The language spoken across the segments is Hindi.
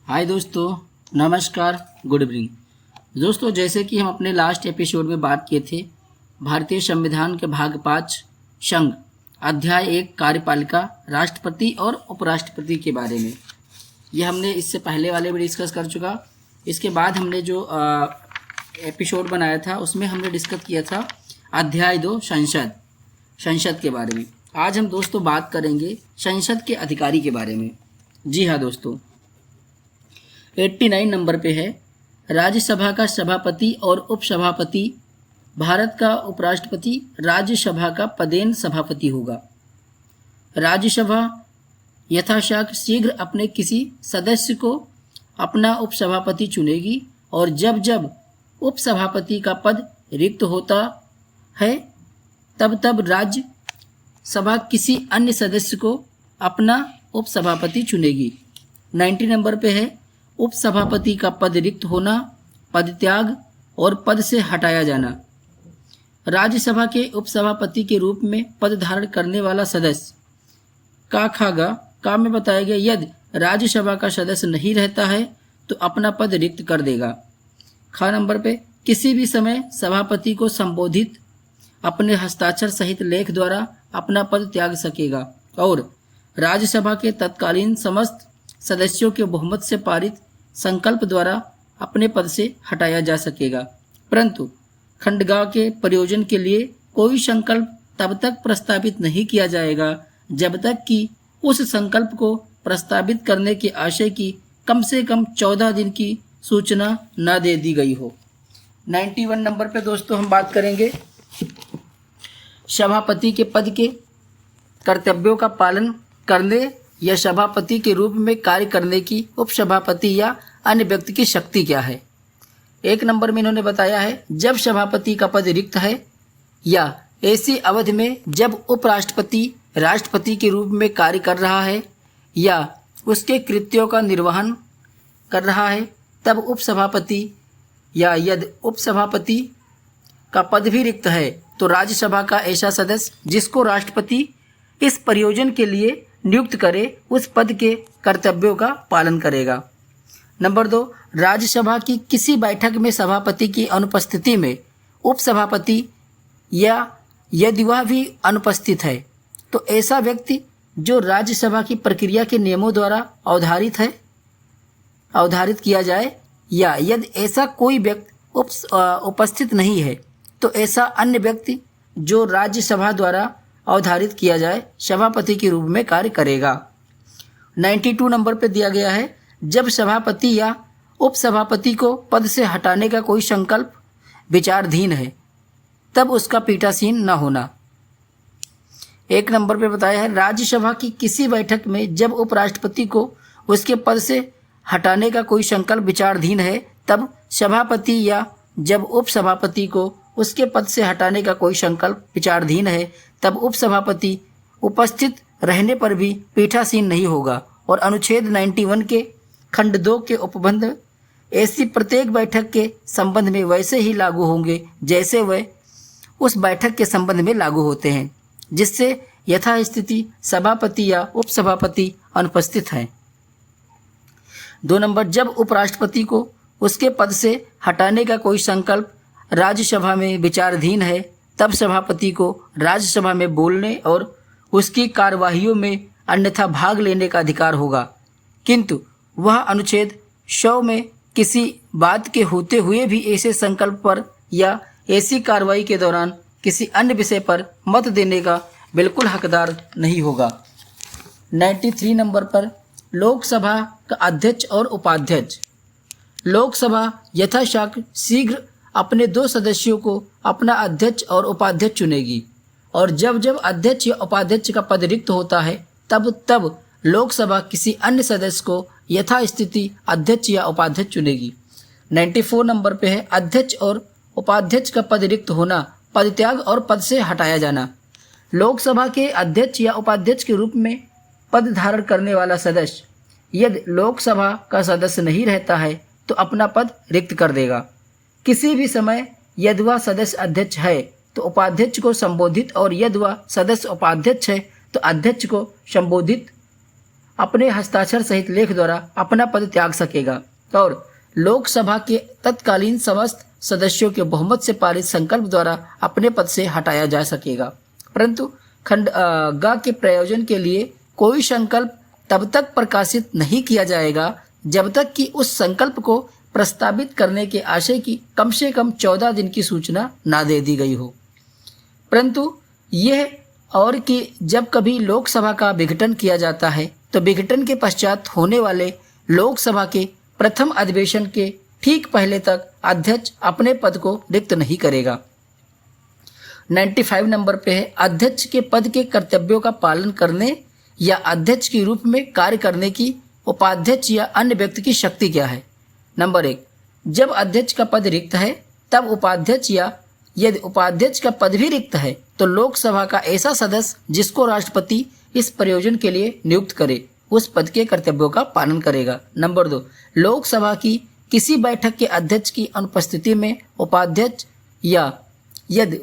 हाय दोस्तों, नमस्कार, गुड इवनिंग। दोस्तों, जैसे कि हम अपने लास्ट एपिसोड में बात किए थे भारतीय संविधान के भाग 5 संघ अध्याय 1 कार्यपालिका, राष्ट्रपति और उपराष्ट्रपति के बारे में। ये हमने इससे पहले वाले में डिस्कस कर चुका। इसके बाद हमने जो एपिसोड बनाया था उसमें हमने डिस्कस किया था अध्याय 2 संसद के बारे में। आज हम दोस्तों बात करेंगे संसद के अधिकारी के बारे में। जी हाँ दोस्तों, 89 नंबर पे है, राज्यसभा का सभापति और उपसभापति, भारत का उपराष्ट्रपति राज्यसभा का पदेन सभापति होगा। राज्यसभा यथाशाक शीघ्र अपने किसी सदस्य को अपना उपसभापति चुनेगी और जब जब उपसभापति का पद रिक्त होता है तब तब राज्यसभा किसी अन्य सदस्य को अपना उपसभापति चुनेगी। 90 नंबर पे है, उपसभापति का पद रिक्त होना, पदत्याग और पद से हटाया जाना। राज्यसभा के उपसभापति के रूप में पद धारण करने वाला सदस्य का में बताया गया, यदि राज्यसभा का सदस्य नहीं रहता है तो अपना पद रिक्त कर देगा। नंबर पे, किसी भी समय सभापति को संबोधित अपने हस्ताक्षर सहित लेख द्वारा अपना पद त्याग सकेगा और राज्यसभा के तत्कालीन समस्त सदस्यों के बहुमत से पारित संकल्प द्वारा अपने पद से हटाया जा सकेगा। परंतु खंडगांव के प्रयोजन के लिए कोई संकल्प तब तक प्रस्तावित नहीं किया जाएगा जब तक कि उस संकल्प को प्रस्तावित करने के आशय की कम से कम 14 दिन की सूचना न दे दी गई हो। 91 नंबर पे दोस्तों हम बात करेंगे सभापति के पद के कर्तव्यों का पालन करने या सभापति के रूप में कार्य करने की उपसभापति या अन्य व्यक्ति की शक्ति क्या है। 1 नंबर में इन्होंने बताया है, जब सभापति का पद रिक्त है या ऐसी अवधि में जब उपराष्ट्रपति राष्ट्रपति के रूप में कार्य कर रहा है या उसके कृत्यों का निर्वहन कर रहा है, तब उपसभापति या यदि उपसभापति का पद भी रिक्त है तो राज्यसभा का ऐसा सदस्य जिसको राष्ट्रपति इस प्रयोजन के लिए नियुक्त करे उस पद के कर्तव्यों का पालन करेगा। नंबर 2, राज्यसभा की किसी बैठक में सभापति की अनुपस्थिति में उपसभापति या यदि वह भी अनुपस्थित है तो ऐसा व्यक्ति जो राज्यसभा की प्रक्रिया के नियमों द्वारा अवधारित किया जाए या यदि ऐसा कोई व्यक्ति उपस्थित नहीं है तो ऐसा अन्य व्यक्ति जो राज्यसभा द्वारा अवधारित किया जाए सभापति के रूप में कार्य करेगा। 92 नंबर पर दिया गया है, जब सभापति या उपसभापति को पद से हटाने का कोई संकल्प विचाराधीन है तब उसका पीठासीन न होना। 1 नंबर पर बताया है, राज्यसभा की किसी बैठक में जब उपराष्ट्रपति को उसके पद से हटाने का कोई संकल्प विचाराधीन है तब सभापति या जब उपसभापति को उसके पद से हटाने का कोई संकल्प विचाराधीन है तब उपसभापति उपस्थित रहने पर भी पीठासीन नहीं होगा। और अनुच्छेद 91 के खंड 2 के उपबंध ऐसी प्रत्येक बैठक के संबंध में वैसे ही लागू होंगे जैसे वह उस बैठक के संबंध में लागू होते हैं जिससे यथास्थिति सभापति या उपसभापति अनुपस्थित हैं। 2 नंबर, जब उपराष्ट्रपति को उसके पद से हटाने का कोई संकल्प राज्यसभा में विचाराधीन है तब सभापति को राज्यसभा में बोलने और उसकी कार्यवाहियों में अन्यथा भाग लेने का अधिकार होगा, किंतु वह अनुच्छेद 100 में किसी बात के होते हुए भी ऐसे संकल्प पर या ऐसी कार्रवाई के दौरान किसी अन्य विषय पर मत देने का बिल्कुल हकदार नहीं होगा। 93 नंबर पर लोकसभा का अध्यक्ष और उपाध्यक्ष। लोकसभा यथाशाक शीघ्र अपने 2 सदस्यों को अपना अध्यक्ष और उपाध्यक्ष चुनेगी और जब जब अध्यक्ष या उपाध्यक्ष का पद रिक्त होता है तब तब लोकसभा किसी अन्य सदस्य को यथास्थिति अध्यक्ष या उपाध्यक्ष चुनेगी। 94 नंबर पे है, अध्यक्ष और उपाध्यक्ष का पद रिक्त होना, पदत्याग और पद से हटाया जाना। लोकसभा के अध्यक्ष या उपाध्यक्ष के रूप में पद धारण करने वाला सदस्य यदि लोकसभा का सदस्य नहीं रहता है तो अपना पद रिक्त कर देगा। किसी भी समय यदि वह सदस्य अध्यक्ष है तो उपाध्यक्ष को संबोधित और यदि वह सदस्य उपाध्यक्ष है तो अध्यक्ष को संबोधित अपने हस्ताक्षर सहित लेख द्वारा अपना पद त्याग सकेगा और लोकसभा के तत्कालीन समस्त सदस्यों के बहुमत से पारित संकल्प द्वारा अपने पद से हटाया जा सकेगा। परंतु खंड ग के प्रयोजन के लिए कोई संकल्प तब तक प्रकाशित नहीं किया जाएगा जब तक कि उस संकल्प को प्रस्तावित करने के आशय की कम से कम 14 दिन की सूचना ना दे दी गई हो। परंतु यह और कि जब कभी लोकसभा का विघटन किया जाता है तो विघटन के पश्चात होने वाले लोकसभा के प्रथम अधिवेशन के ठीक पहले तक अध्यक्ष अपने पद को रिक्त नहीं करेगा। 95 नंबर पे है, अध्यक्ष के पद के कर्तव्यों का पालन करने या अध्यक्ष के रूप में कार्य करने की उपाध्यक्ष या अन्य व्यक्ति की शक्ति क्या है। नंबर 1, जब अध्यक्ष का पद रिक्त है तब उपाध्यक्ष या यदि उपाध्यक्ष का पद भी रिक्त है तो लोकसभा का ऐसा सदस्य जिसको राष्ट्रपति इस प्रयोजन के लिए नियुक्त करे उस पद के कर्तव्यों का पालन करेगा। नंबर 2, लोकसभा की किसी बैठक के अध्यक्ष की अनुपस्थिति में उपाध्यक्ष या यदि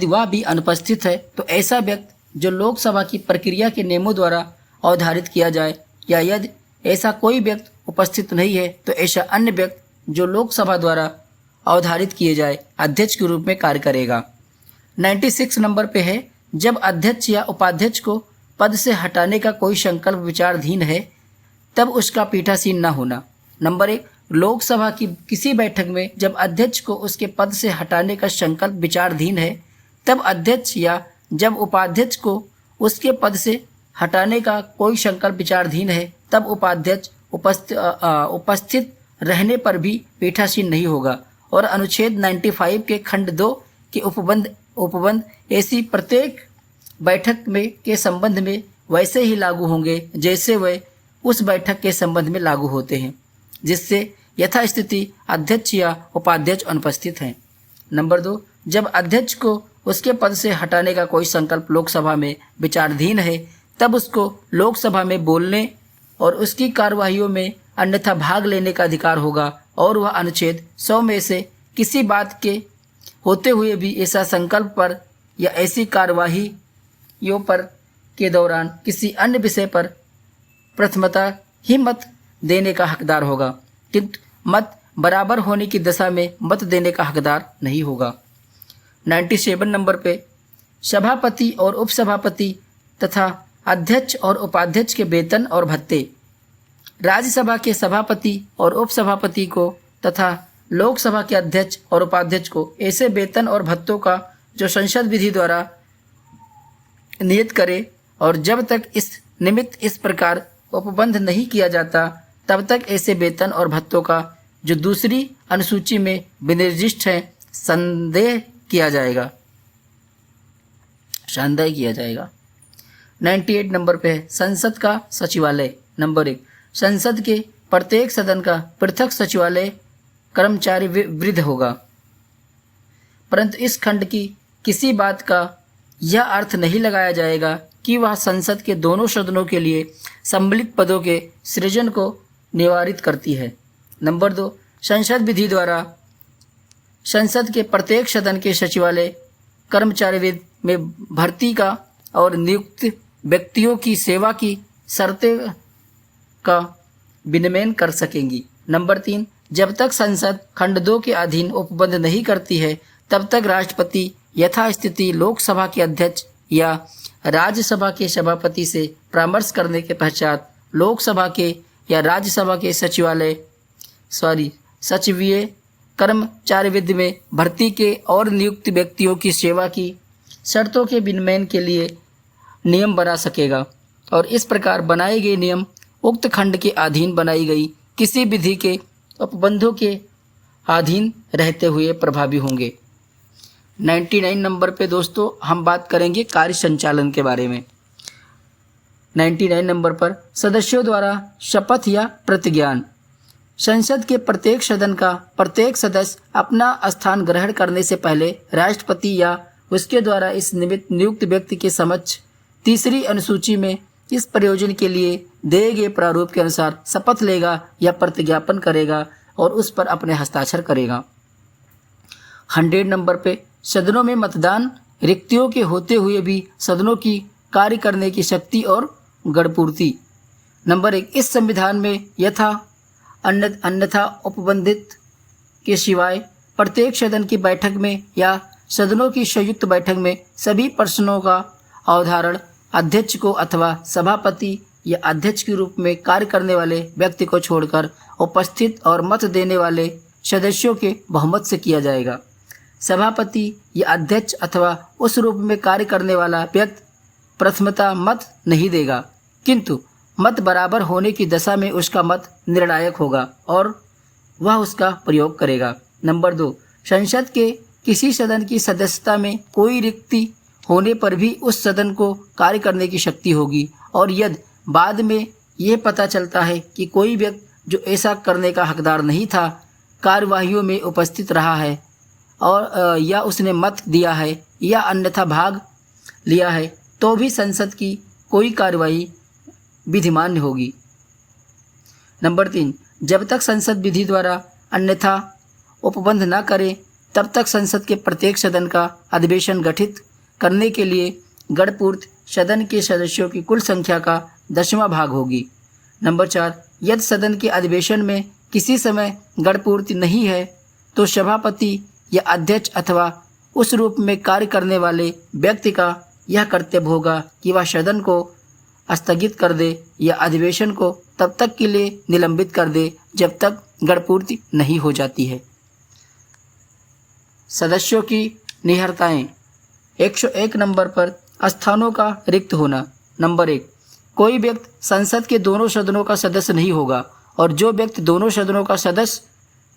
वह भी अनुपस्थित है तो ऐसा व्यक्ति जो लोकसभा की प्रक्रिया के नियमों द्वारा अवधारित किया जाए या यदि ऐसा कोई व्यक्ति उपस्थित नहीं है तो ऐसा अन्य व्यक्ति जो लोकसभा द्वारा अवधारित किए जाए अध्यक्ष के रूप में कार्य करेगा। 96 नंबर पे है, जब अध्यक्ष या उपाध्यक्ष को पद से हटाने का कोई संकल्प विचाराधीन है तब उसका पीठासीन न होना। नंबर 1, लोकसभा की किसी बैठक में जब अध्यक्ष को उसके पद से हटाने का संकल्प विचाराधीन है तब अध्यक्ष या जब उपाध्यक्ष को उसके पद से हटाने का कोई संकल्प विचाराधीन है तब उपाध्यक्ष उपस्थित रहने पर भी पीठासीन नहीं होगा। और अनुच्छेद 95 के खंड 2 के उपबंध ऐसी प्रत्येक बैठक में के संबंध में वैसे ही लागू होंगे जैसे वे उस बैठक के संबंध में लागू होते हैं जिससे यथास्थिति अध्यक्ष या उपाध्यक्ष अनुपस्थित हैं। नंबर 2, जब अध्यक्ष को उसके पद से हटाने का कोई संकल्प लोकसभा में विचाराधीन है तब उसको लोकसभा में बोलने और उसकी कार्यवाहियों में अन्यथा भाग लेने का अधिकार होगा और वह अनुच्छेद 100 में से किसी बात के होते हुए भी ऐसा संकल्प पर या ऐसी कार्यवाहियों पर के दौरान किसी अन्य विषय पर प्रथमता ही मत देने का हकदार होगा, किंतु मत बराबर होने की दशा में मत देने का हकदार नहीं होगा। 97 नंबर पे, सभापति और उपसभापति तथा अध्यक्ष और उपाध्यक्ष के वेतन और भत्ते। राज्यसभा के सभापति और उपसभापति को तथा लोकसभा के अध्यक्ष और उपाध्यक्ष को ऐसे वेतन और भत्तों का जो संसद विधि द्वारा नियत करे और जब तक इस निमित्त इस प्रकार उपबंध नहीं किया जाता तब तक ऐसे वेतन और भत्तों का जो दूसरी अनुसूची में विनिर्दिष्ट है संदेह किया जाएगा। 98 नंबर पे है, संसद का सचिवालय। नंबर 1, संसद के प्रत्येक सदन का पृथक सचिवालय कर्मचारी वृद्ध होगा। परंतु इस खंड की किसी बात का यह अर्थ नहीं लगाया जाएगा कि वह संसद के दोनों सदनों के लिए सम्मिलित पदों के सृजन को निवारित करती है। नंबर 2, संसद विधि द्वारा संसद के प्रत्येक सदन के सचिवालय कर्मचारी में भर्ती का और नियुक्त व्यक्तियों की सेवा की शर्तें का विनियमन कर सकेंगी। नंबर 3, जब तक संसद खंड 2 के अधीन उपबंध नहीं करती है तब तक राष्ट्रपति यथास्थिति लोकसभा के अध्यक्ष या राज्यसभा के सभापति से परामर्श करने के पश्चात लोकसभा के या राज्यसभा के सचिवीय कर्मचारी में भर्ती के और नियुक्त व्यक्तियों की सेवा की शर्तों के विनियमन के लिए नियम बना सकेगा और इस प्रकार बनाए गए नियम उक्त खंड के अधीन बनाई गई किसी विधि के उपबंधों के अधीन रहते हुए प्रभावी होंगे। 99 नंबर पे दोस्तों हम बात करेंगे कार्य संचालन के बारे में। 99 नंबर पर सदस्यों द्वारा शपथ या प्रतिज्ञान। संसद के प्रत्येक सदन का प्रत्येक सदस्य अपना स्थान ग्रहण करने से पहले राष्ट्रपति या उसके द्वारा इस निमित्त नियुक्त व्यक्ति के समक्ष तीसरी अनुसूची में इस प्रयोजन के लिए दिए गए प्रारूप के अनुसार शपथ लेगा या प्रतिज्ञापन करेगा और उस पर अपने हस्ताक्षर करेगा। 100 नंबर पे सदनों में मतदान रिक्तियों के होते हुए भी सदनों की कार्य करने की शक्ति और गणपूर्ति। नंबर 1, इस संविधान में यथा अन्यथा उपबंधित के सिवाय प्रत्येक सदन की बैठक में या सदनों की संयुक्त बैठक में सभी प्रश्नों का अवधारण अध्यक्ष को अथवा सभापति या अध्यक्ष के रूप में कार्य करने वाले व्यक्ति को छोड़कर उपस्थित और मत देने वाले सदस्यों के बहुमत से किया जाएगा। सभापति या अध्यक्ष अथवा उस रूप में कार्य करने वाला व्यक्ति प्रथमतः मत नहीं देगा, किंतु मत बराबर होने की दशा में उसका मत निर्णायक होगा और वह उसका प्रयोग करेगा। नंबर 2, संसद के किसी सदन की सदस्यता में कोई रिक्ति होने पर भी उस सदन को कार्य करने की शक्ति होगी, और यदि बाद में यह पता चलता है कि कोई व्यक्ति जो ऐसा करने का हकदार नहीं था कार्यवाहियों में उपस्थित रहा है और या उसने मत दिया है या अन्यथा भाग लिया है, तो भी संसद की कोई कार्यवाही विधिमान्य होगी। नंबर 3, जब तक संसद विधि द्वारा अन्यथा उपबंध न करे तब तक संसद के प्रत्येक सदन का अधिवेशन गठित करने के लिए गणपूर्ति सदन के सदस्यों की कुल संख्या का 10वां भाग होगी। नंबर 4, यदि सदन के अधिवेशन में किसी समय गणपूर्ति नहीं है तो सभापति या अध्यक्ष अथवा उस रूप में कार्य करने वाले व्यक्ति का यह कर्तव्य होगा कि वह सदन को स्थगित कर दे या अधिवेशन को तब तक के लिए निलंबित कर दे जब तक गणपूर्ति नहीं हो जाती है। सदस्यों की निहरताएं। 101 नंबर पर स्थानों का रिक्त होना। नंबर 1, कोई व्यक्ति संसद के दोनों सदनों का सदस्य नहीं होगा और जो व्यक्ति दोनों सदनों का सदस्य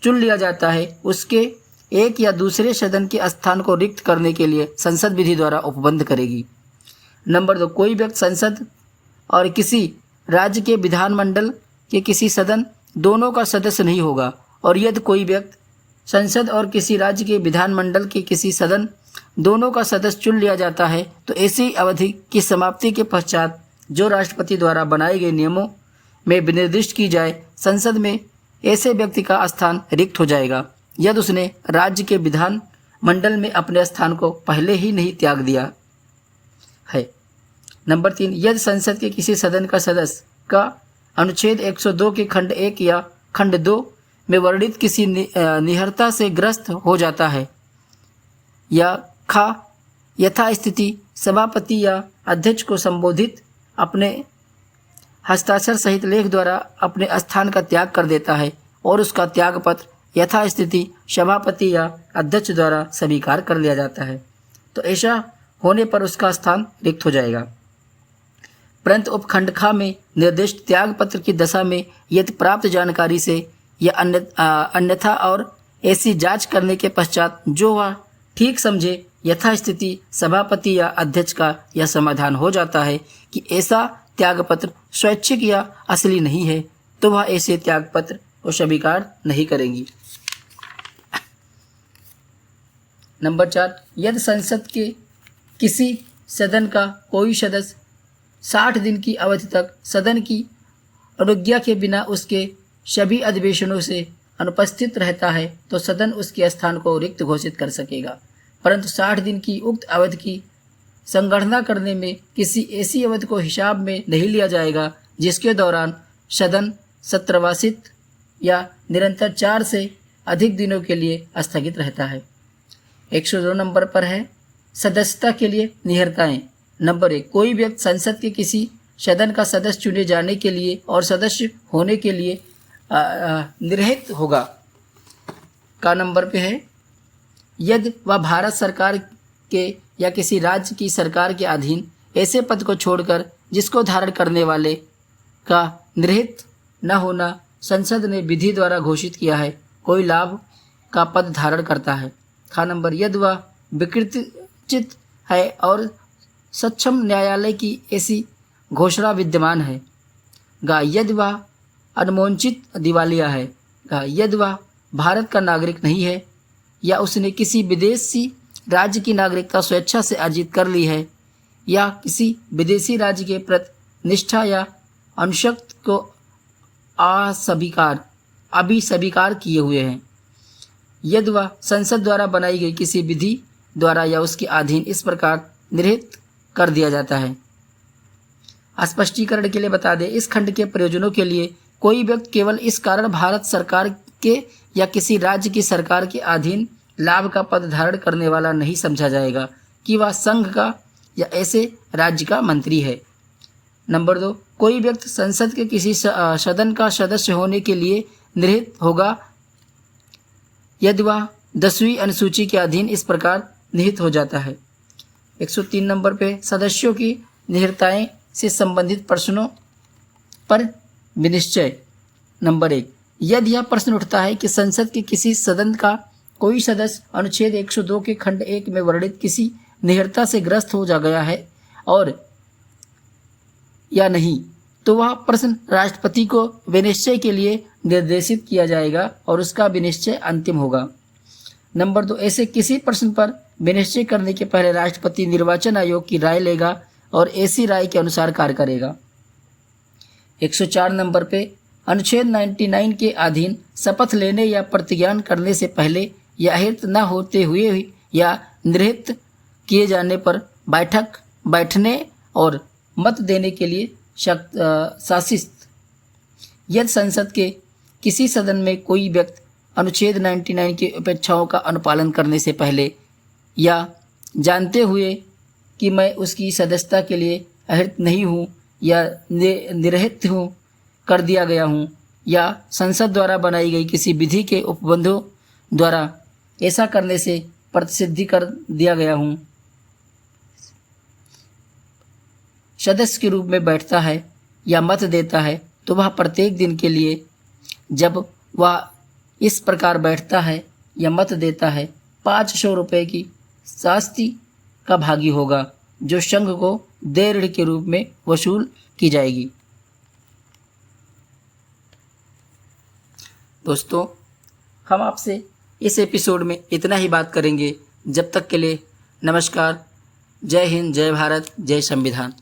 चुन लिया जाता है उसके एक या दूसरे सदन के स्थान को रिक्त करने के लिए संसद विधि द्वारा उपबंध करेगी। नंबर 2, कोई व्यक्ति संसद और किसी राज्य के विधानमंडल के किसी सदन दोनों का सदस्य नहीं होगा, और यदि कोई व्यक्ति संसद और किसी राज्य के विधानमंडल के किसी सदन दोनों का सदस्य चुन लिया जाता है तो ऐसी अवधि की समाप्ति के पश्चात जो राष्ट्रपति द्वारा बनाए गए नियमों में विनिर्दिष्ट की जाए संसद में ऐसे व्यक्ति का स्थान रिक्त हो जाएगा यदि उसने राज्य के विधान मंडल में अपने स्थान को पहले ही नहीं त्याग दिया है। नंबर 3, यदि संसद के किसी सदन का सदस्य का अनुच्छेद 102 के खंड 1 या खंड 2 में वर्णित किसी निहरता से ग्रस्त हो जाता है या यथास्थिति सभापति या अध्यक्ष को संबोधित अपने हस्ताक्षर सहित लेख द्वारा अपने स्थान का त्याग कर देता है और उसका त्याग पत्र यथास्थिति सभापति या अध्यक्ष द्वारा स्वीकार कर लिया जाता है तो ऐसा होने पर उसका स्थान रिक्त हो जाएगा। परंतु उपखंड ख में निर्दिष्ट त्याग पत्र की दशा में यदि प्राप्त जानकारी से या अन्यथा और ऐसी जांच करने के पश्चात जो वह ठीक समझे यथास्थिति सभापति या अध्यक्ष का यह समाधान हो जाता है कि ऐसा त्यागपत्र स्वैच्छिक या असली नहीं है तो वह ऐसे त्यागपत्र को स्वीकार नहीं करेंगी। नंबर 4, यदि संसद के किसी सदन का कोई सदस्य 60 दिन की अवधि तक सदन की अनुज्ञा के बिना उसके सभी अधिवेशनों से अनुपस्थित रहता है तो सदन उसके स्थान को रिक्त घोषित कर सकेगा, परंतु 60 दिन की उक्त अवधि की संगणना करने में किसी ऐसी अवधि को हिसाब में नहीं लिया जाएगा जिसके दौरान सदन सत्रवासित या निरंतर 4 से अधिक दिनों के लिए स्थगित रहता है। 102 नंबर पर है सदस्यता के लिए निहरताएं। नंबर 1, कोई व्यक्ति संसद के किसी सदन का सदस्य चुने जाने के लिए और सदस्य होने के लिए निर्हित होगा का नंबर पे है यदि वह भारत सरकार के या किसी राज्य की सरकार के अधीन ऐसे पद को छोड़कर जिसको धारण करने वाले का निर्हित न होना संसद ने विधि द्वारा घोषित किया है कोई लाभ का पद धारण करता है। खा नंबर, यदि वह विकृतिचित है और सक्षम न्यायालय की ऐसी घोषणा विद्यमान है। गा, यदि वह अनुमोचित दिवालिया है। गा, यदि वह भारत का नागरिक नहीं है या उसने किसी विदेशी राज्य की नागरिकता स्वेच्छा से अर्जित कर ली है या किसी विदेशी राज्य के प्रति निष्ठा या अनुशक्त को अभी स्वीकार किए हुए हैं। यदि वह संसद द्वारा बनाई गई किसी विधि द्वारा या उसके अधीन इस प्रकार निर्हित कर दिया जाता है स्पष्टीकरण के लिए बता दें, इस खंड के प्रयोजनों के लिए कोई व्यक्ति केवल इस कारण भारत सरकार के या किसी राज्य की सरकार के अधीन लाभ का पद धारण करने वाला नहीं समझा जाएगा कि वह संघ का या ऐसे राज्य का मंत्री है। नंबर 2, कोई व्यक्ति संसद के किसी सदन का सदस्य होने के लिए निहित होगा यदि वह 10वीं अनुसूची के अधीन इस प्रकार निहित हो जाता है। 103 नंबर पे सदस्यों की निहिरताएं से संबंधित प्रश्नों पर विनिश्चय। नंबर 1, यदि यह प्रश्न उठता है कि संसद के किसी सदन का कोई सदस्य अनुच्छेद 102 के खंड 1 में वर्णित किसी निहिरता से ग्रस्त हो जा गया है और या नहीं, तो वह प्रश्न राष्ट्रपति को विनिश्चय के लिए निर्देशित किया जाएगा और उसका विनिश्चय अंतिम होगा। नंबर 2, ऐसे किसी प्रश्न पर विनिश्चय करने के पहले राष्ट्रपति निर्वाचन आयोग की राय लेगा और ऐसी राय के अनुसार कार्य करेगा। 104 नंबर पे अनुच्छेद 99 के अधीन शपथ लेने या प्रतिज्ञान करने से पहले या अहित न होते हुए या निरहित किए जाने पर बैठने और मत देने के लिए शासित। यदि संसद के किसी सदन में कोई व्यक्ति अनुच्छेद 99 की अपेक्षाओं का अनुपालन करने से पहले या जानते हुए कि मैं उसकी सदस्यता के लिए अहित नहीं हूँ या निरहित हूँ कर दिया गया हूँ या संसद द्वारा बनाई गई किसी विधि के उपबंधों द्वारा ऐसा करने से प्रतिसिद्धि कर दिया गया हूँ, सदस्य के रूप में बैठता है या मत देता है, तो वह प्रत्येक दिन के लिए जब वह इस प्रकार बैठता है या मत देता है 500 रुपये की शास्ति का भागी होगा, जो संघ को देय ऋण के रूप में वसूल की जाएगी। दोस्तों, हम आपसे इस एपिसोड में इतना ही बात करेंगे। जब तक के लिए नमस्कार। जय हिंद, जय भारत, जय संविधान।